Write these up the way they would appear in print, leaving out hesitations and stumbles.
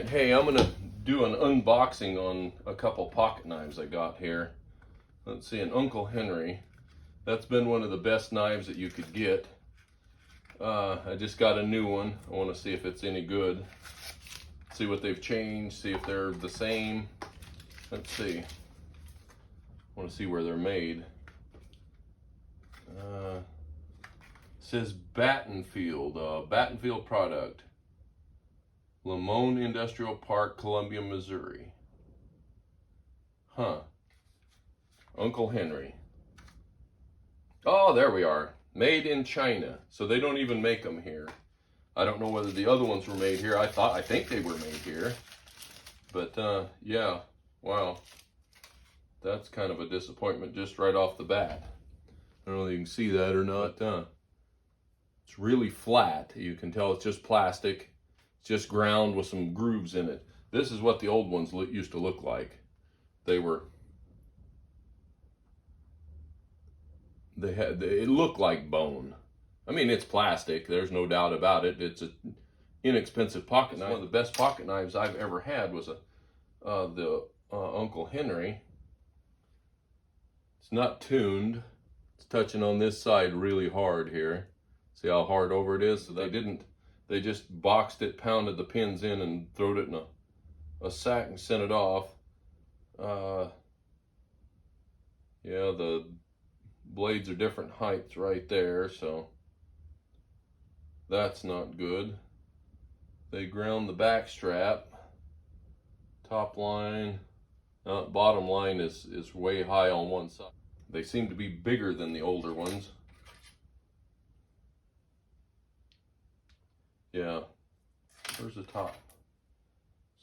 Alright, hey, I'm gonna do an unboxing on a couple pocket knives I got here. Let's see, an Uncle Henry. That's been one of the best knives that you could get. I just got a new one. I want to see if it's any good. See what they've changed, see if they're the same. Let's see. I want to see where they're made. Says Battenfield, Battenfield product. Lamone Industrial Park, Columbia, Missouri. Huh. Uncle Henry. Oh, there we are. Made in China. So they don't even make them here. I don't know whether the other ones were made here. I think they were made here. But yeah, wow. That's kind of a disappointment just right off the bat. I don't know if you can see that or not. It's really flat. You can tell it's just plastic. It's just ground with some grooves in it. This is what the old ones used to look like. It looked like bone. I mean, it's plastic. There's no doubt about it. It's an inexpensive pocket knife. One of the best pocket knives I've ever had was the Uncle Henry. It's not tuned. It's touching on this side really hard here. See how hard over it is? So they just boxed it, pounded the pins in, and throwed it in a sack and sent it off. Yeah, the blades are different heights right there, so that's not good. They ground the back strap. Top line, bottom line is way high on one side. They seem to be bigger than the older ones. Yeah, where's the top?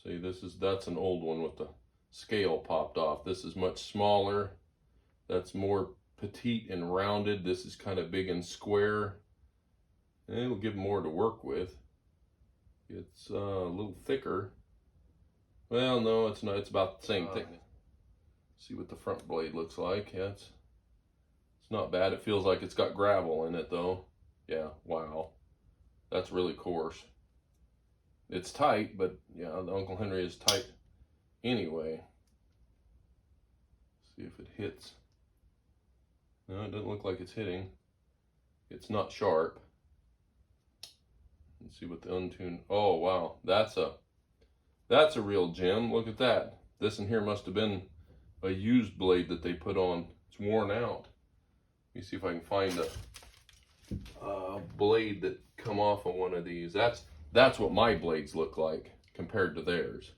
See, that's an old one with the scale popped off. This is much smaller. That's more petite and rounded. This is kind of big and square. And it'll give more to work with. It's a little thicker. Well, no, it's not. It's about the same thickness. See what the front blade looks like. Yeah, it's not bad. It feels like it's got gravel in it, though. Yeah, wow. That's really coarse. It's tight, but yeah, the Uncle Henry is tight anyway. See if it hits. No, it doesn't look like it's hitting. It's not sharp. Let's see what the untuned. Oh wow, that's a real gem. Look at that. This in here must have been a used blade that they put on. It's worn out. Let me see if I can find a blade that come off of one of these. That's what my blades look like compared to theirs.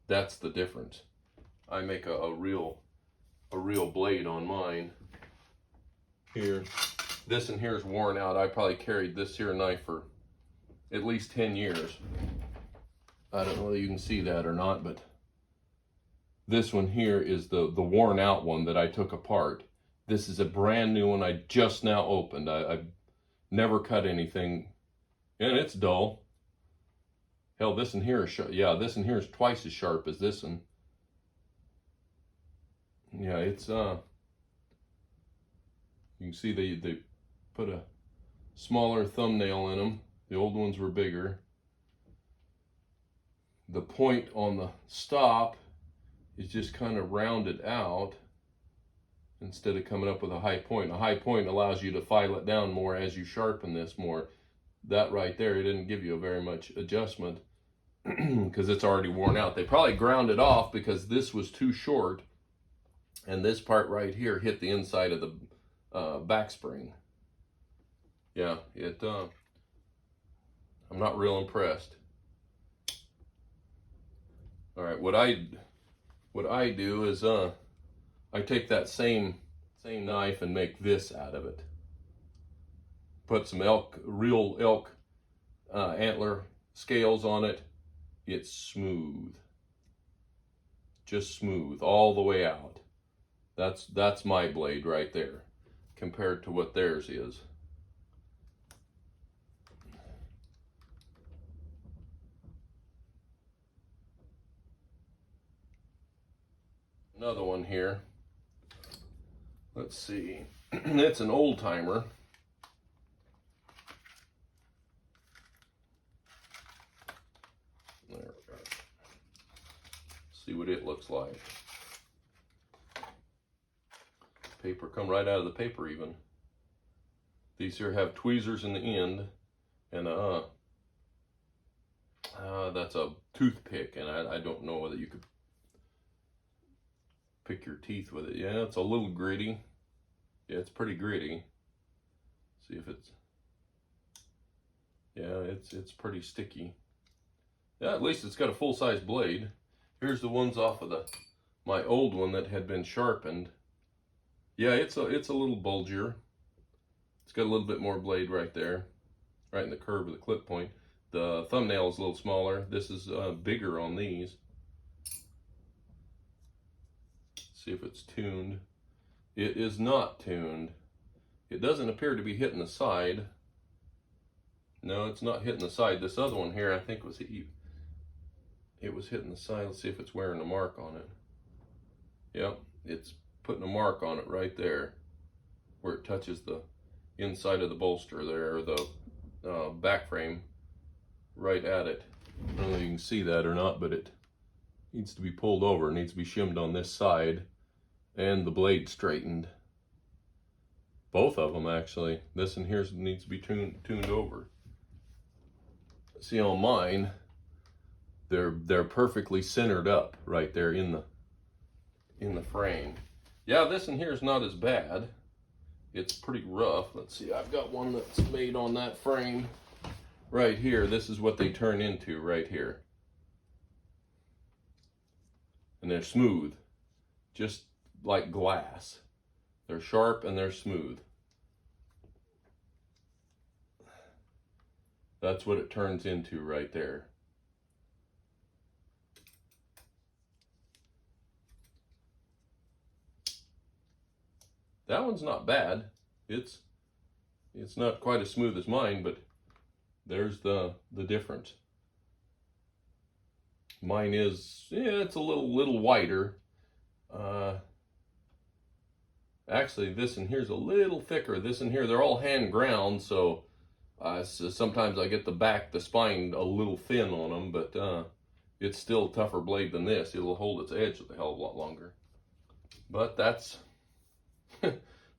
That's the difference. I make a real blade on mine. Here, this in here is worn out. I probably carried this here knife for at least 10 years. I don't know whether you can see that or not, but this one here is the worn out one that I took apart. This is a brand new one I just now opened. I've never cut anything, and it's dull. Hell, this in here is sharp. Yeah, this in here is twice as sharp as this one. Yeah, it's you can see they put a smaller thumbnail in them. The old ones were bigger. The point on the stop is just kind of rounded out instead of coming up with a high point. A high point allows you to file it down more as you sharpen this more. That right there, it didn't give you a very much adjustment because it's already worn out. They probably ground it off because this was too short, and this part right here hit the inside of the back spring. Yeah, I'm not real impressed. All right, what I do is I take that same knife and make this out of it. Put some real elk antler scales on it. It's smooth. Just smooth all the way out. That's my blade right there compared to what theirs is. Another one here. Let's see. It's an old timer. There. See what it looks like. Paper come right out of the paper even. These here have tweezers in the end, and that's a toothpick, and I don't know whether you could pick your teeth with it. Yeah, it's a little gritty. Yeah, it's pretty gritty. See if it's, yeah, it's pretty sticky. Yeah, at least it's got a full-size blade. Here's the ones off of my old one that had been sharpened. Yeah, it's a little bulgier. It's got a little bit more blade right there, right in the curve of the clip point. The thumbnail is a little smaller. This is bigger on these. See if it's tuned. It is not tuned. It doesn't appear to be hitting the side. No, it's not hitting the side. This other one here, I think it was hitting the side. Let's see if it's wearing a mark on it. Yep, it's putting a mark on it right there where it touches the inside of the bolster there, or the back frame, right at it. I don't know if you can see that or not, but it needs to be pulled over. It needs to be shimmed on this side and the blade straightened. Both of them, actually. This in here needs to be tuned over. See, on mine, they're perfectly centered up right there in the frame. Yeah, this in here is not as bad. It's pretty rough. Let's see, I've got one that's made on that frame right here. This is what they turn into right here. And they're smooth, just like glass. They're sharp and they're smooth. That's what it turns into right there. That one's not bad. It's not quite as smooth as mine, but there's the difference. Mine is, yeah, it's a little wider. Actually, this in here's a little thicker. This in here, they're all hand ground, so sometimes I get the spine a little thin on them, but it's still a tougher blade than this. It'll hold its edge a hell of a lot longer. But that's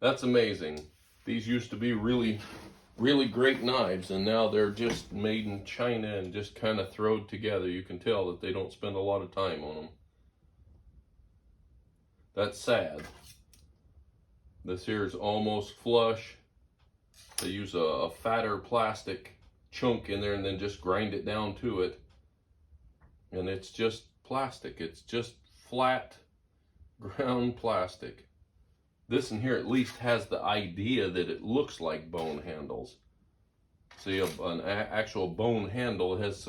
that's amazing. These used to be really, really great knives, and now they're just made in China and just kind of thrown together. You can tell that they don't spend a lot of time on them. That's sad. This here is almost flush. They use a fatter plastic chunk in there and then just grind it down to it. And it's just plastic. It's just flat ground plastic. This in here at least has the idea that it looks like bone handles. See, an actual bone handle has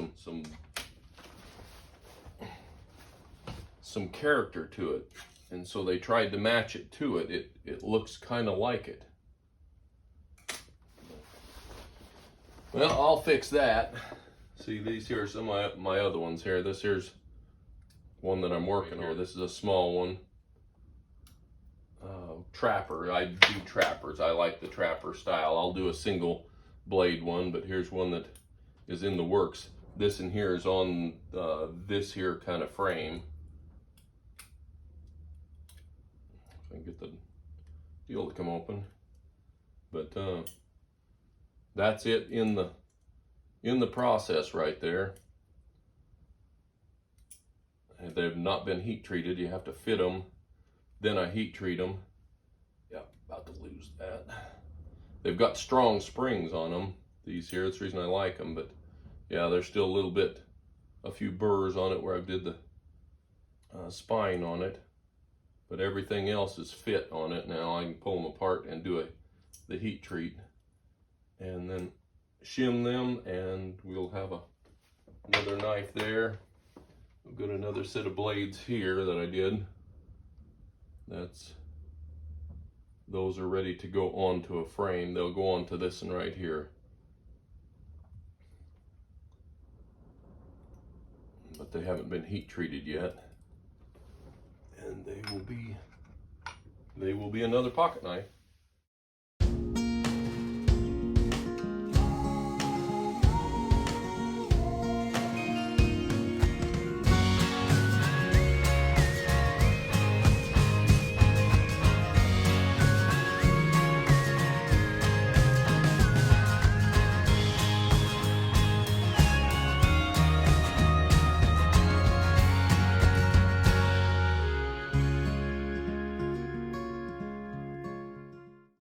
some character to it. And so they tried to match it to it. It looks kind of like it. Well, I'll fix that. See, these here are some of my other ones here. This here's one that I'm working on. This is a small one. Trapper. I do trappers. I like the trapper style. I'll do a single blade one, but here's one that is in the works. This in here is on this here kind of frame. If I can get the deal to come open. But that's it in the process right there. They've not been heat treated. You have to fit them, then I heat treat them. Yeah, about to lose that. They've got strong springs on them, these here. That's the reason I like them. But yeah, there's still a few burrs on it where I did the spine on it. But everything else is fit on it now. I can pull them apart and do the heat treat, and then shim them, and we'll have another knife there. I've got another set of blades here that I did. Those are ready to go onto a frame. They'll go onto this one right here. But they haven't been heat treated yet. And they will be another pocket knife.